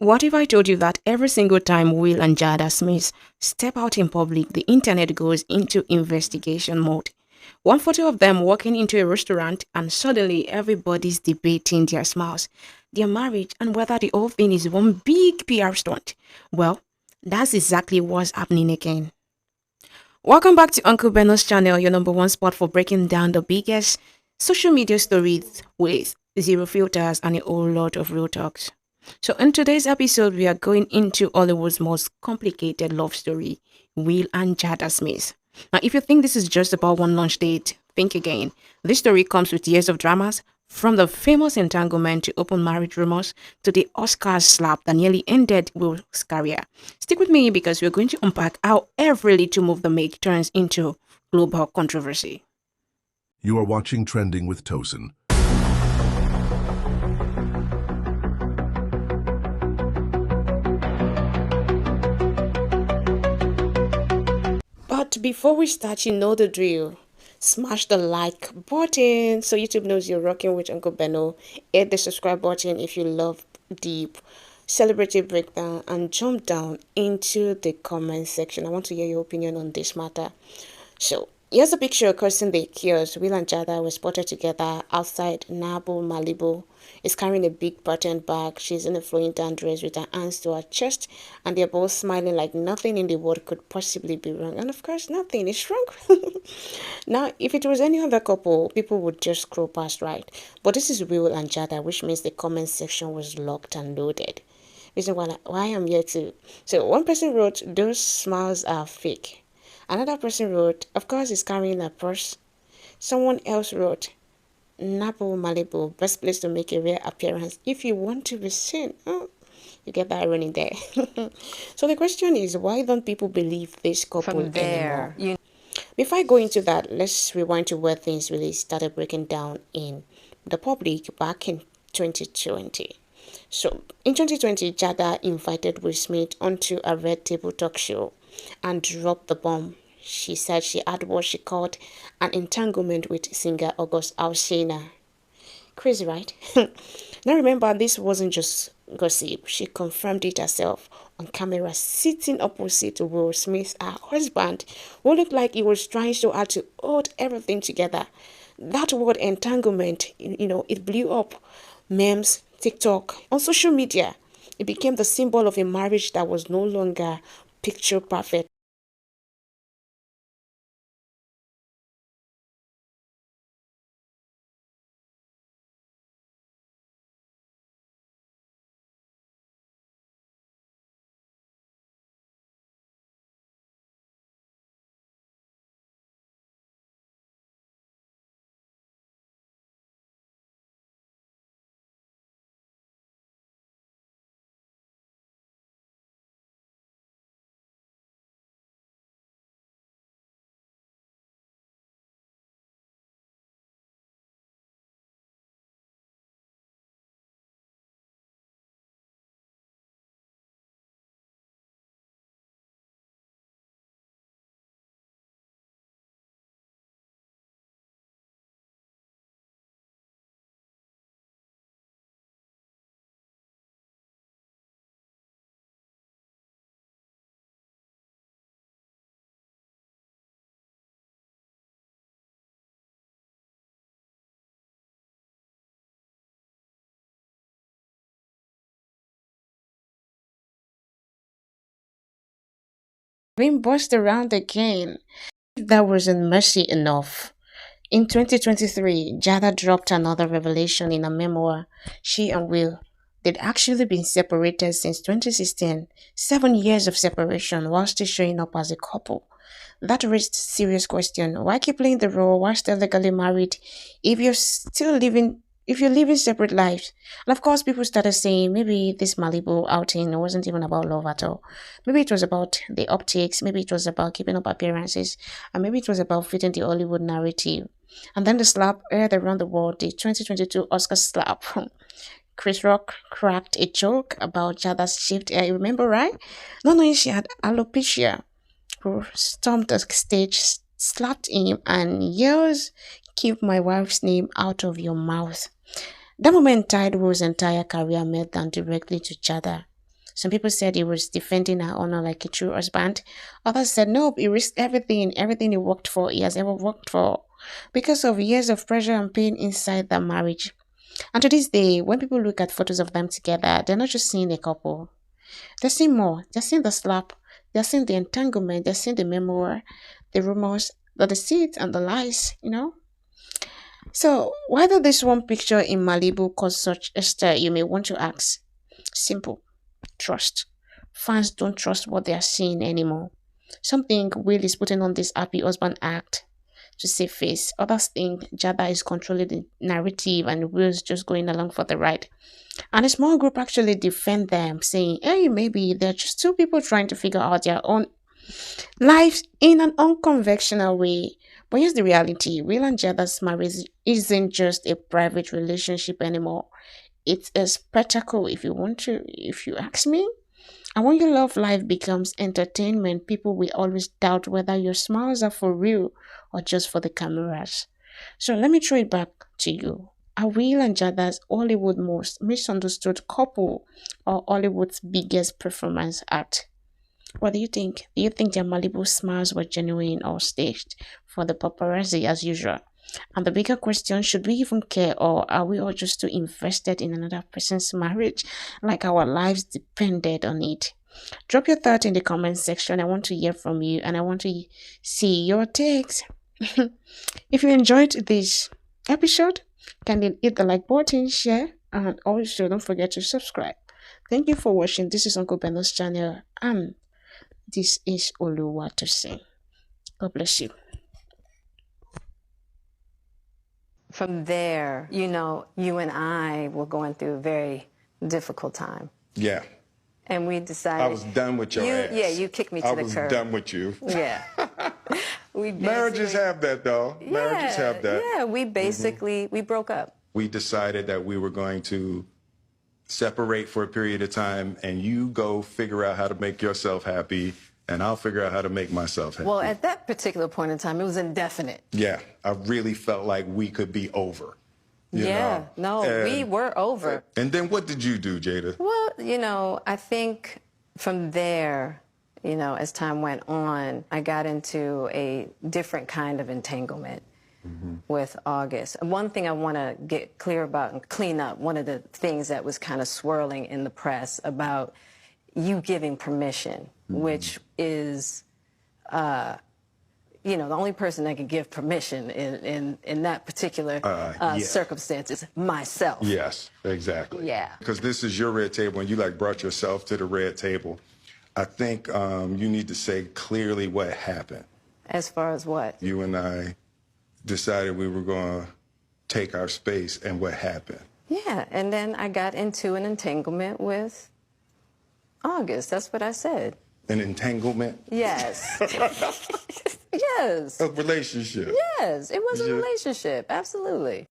What if I told you that every single time Will and Jada Smith step out in public, the internet goes into investigation mode? One photo of them walking into a restaurant, and suddenly everybody's debating their smiles, their marriage, and whether the whole thing is one big PR stunt. Well, that's exactly what's happening again. Welcome back to Uncle Beno's channel, your number one spot for breaking down the biggest social media stories with zero filters and a whole lot of real talks. So, in today's episode, we are going into Hollywood's most complicated love story, Will and Jada Smith. Now, if you think this is just about one lunch date, think again. This story comes with years of dramas, from the famous entanglement to open marriage rumors to the Oscars slap that nearly ended Will's career. Stick with me because we're going to unpack how every little move they make turns into global controversy. You are watching Trending with Tosin. But before we start, you know the drill. Smash the like button so YouTube knows you're rocking with Uncle Beno. Hit the subscribe button if you love deep celebrity breakdown and jump down into the comment section. I want to hear your opinion on this matter. So, here's a picture cursing the chaos. Will and Jada were spotted together outside Nabo, Malibu. Is carrying a big patterned bag. She's in a flowing down dress with her hands to her chest, and they're both smiling like nothing in the world could possibly be wrong. And of course, nothing is wrong. Now, if it was any other couple, people would just scroll past, right? But this is Will and Jada, which means the comment section was locked and loaded. Reason why I'm here too. So one person wrote, "Those smiles are fake." Another person wrote, "Of course he's carrying a purse." Someone else wrote, "Napo Malibu, best place to make a rare appearance if you want to be seen." Oh, you get that irony there. So the question is, why don't people believe this couple anymore? Before I go into that, let's rewind to where things really started breaking down in the public back in 2020. So, in 2020, Jada invited Will Smith onto a red table talk show and dropped the bomb. She said she had what she called an entanglement with singer August Alsina. Crazy, right? Now remember, this wasn't just gossip. She confirmed it herself on camera, sitting opposite Will Smith, her husband, who looked like he was trying so hard to hold everything together. That word entanglement, it blew up. Memes, TikTok, on social media. It became the symbol of a marriage that was no longer picture perfect. Being bossed around again. That wasn't mercy enough. In 2023, Jada dropped another revelation in a memoir. She and Will, they'd actually been separated since 2016, 7 years of separation while still showing up as a couple. That raised serious question. Why keep playing the role while still legally married if you're living separate lives? And of course, people started saying maybe this Malibu outing wasn't even about love at all. Maybe it was about the optics, maybe it was about keeping up appearances, and maybe it was about fitting the Hollywood narrative. And then the slap aired around the world, the 2022 Oscar slap. Chris Rock cracked a joke about Jada's shaved hair, you remember, right? Not knowing she had alopecia, who stormed the stage, slapped him, and yells, "Keep my wife's name out of your mouth." That moment tied Will's entire career meltdown directly to Jada. Some people said he was defending her honor like a true husband. Others said, no, he risked everything he worked for, he has ever worked for, because of years of pressure and pain inside that marriage. And to this day, when people look at photos of them together, they're not just seeing a couple. They're seeing more. They're seeing the slap. They're seeing the entanglement. They're seeing the memoir, the rumors, the deceit, and the lies. So, why did this one picture in Malibu cause such a stir, you may want to ask? Simple. Trust. Fans don't trust what they are seeing anymore. Some think Will is putting on this happy husband act to save face. Others think Jada is controlling the narrative and Will's just going along for the ride. And a small group actually defend them, saying, hey, maybe they're just two people trying to figure out their own lives in an unconventional way. But here's the reality. Will and Jada's marriage isn't just a private relationship anymore. It's a spectacle, if you ask me. And when your love life becomes entertainment, people will always doubt whether your smiles are for real or just for the cameras. So let me throw it back to you. Are Will and Jada's Hollywood's most misunderstood couple or Hollywood's biggest performance art? What do you think? Do you think their Malibu smiles were genuine or staged for the paparazzi as usual? And the bigger question, should we even care, or are we all just too invested in another person's marriage like our lives depended on it? Drop your thoughts in the comment section. I want to hear from you and I want to see your takes. If you enjoyed this episode, kindly hit the like button, share, and also don't forget to subscribe. Thank you for watching. This is Uncle Beno's channel and this is Oluwatosin. God bless you. From there, you and I were going through a very difficult time. Yeah. And we decided... I was done with your ass. Yeah, you kicked me to the curb. I was done with you. Yeah. Marriages have that, though. Marriages have that. Yeah, we basically, we broke up. We decided that we were going to separate for a period of time, and you go figure out how to make yourself happy, and I'll figure out how to make myself happy. Well, at that particular point in time, it was indefinite. Yeah, I really felt like we could be over. We were over. And then what did you do, Jada? Well, I think from there, as time went on, I got into a different kind of entanglement with August. And one thing I want to get clear about and clean up, one of the things that was kind of swirling in the press about you giving permission, which is, the only person that can give permission in that particular circumstance is myself. Yes, exactly. Yeah. Because this is your red table, and you brought yourself to the red table. I think you need to say clearly what happened. As far as what? You and I decided we were going to take our space, and what happened? Yeah, and then I got into an entanglement with August. That's what I said. An entanglement? Yes. Yes. A relationship? Yes, it was a relationship, absolutely.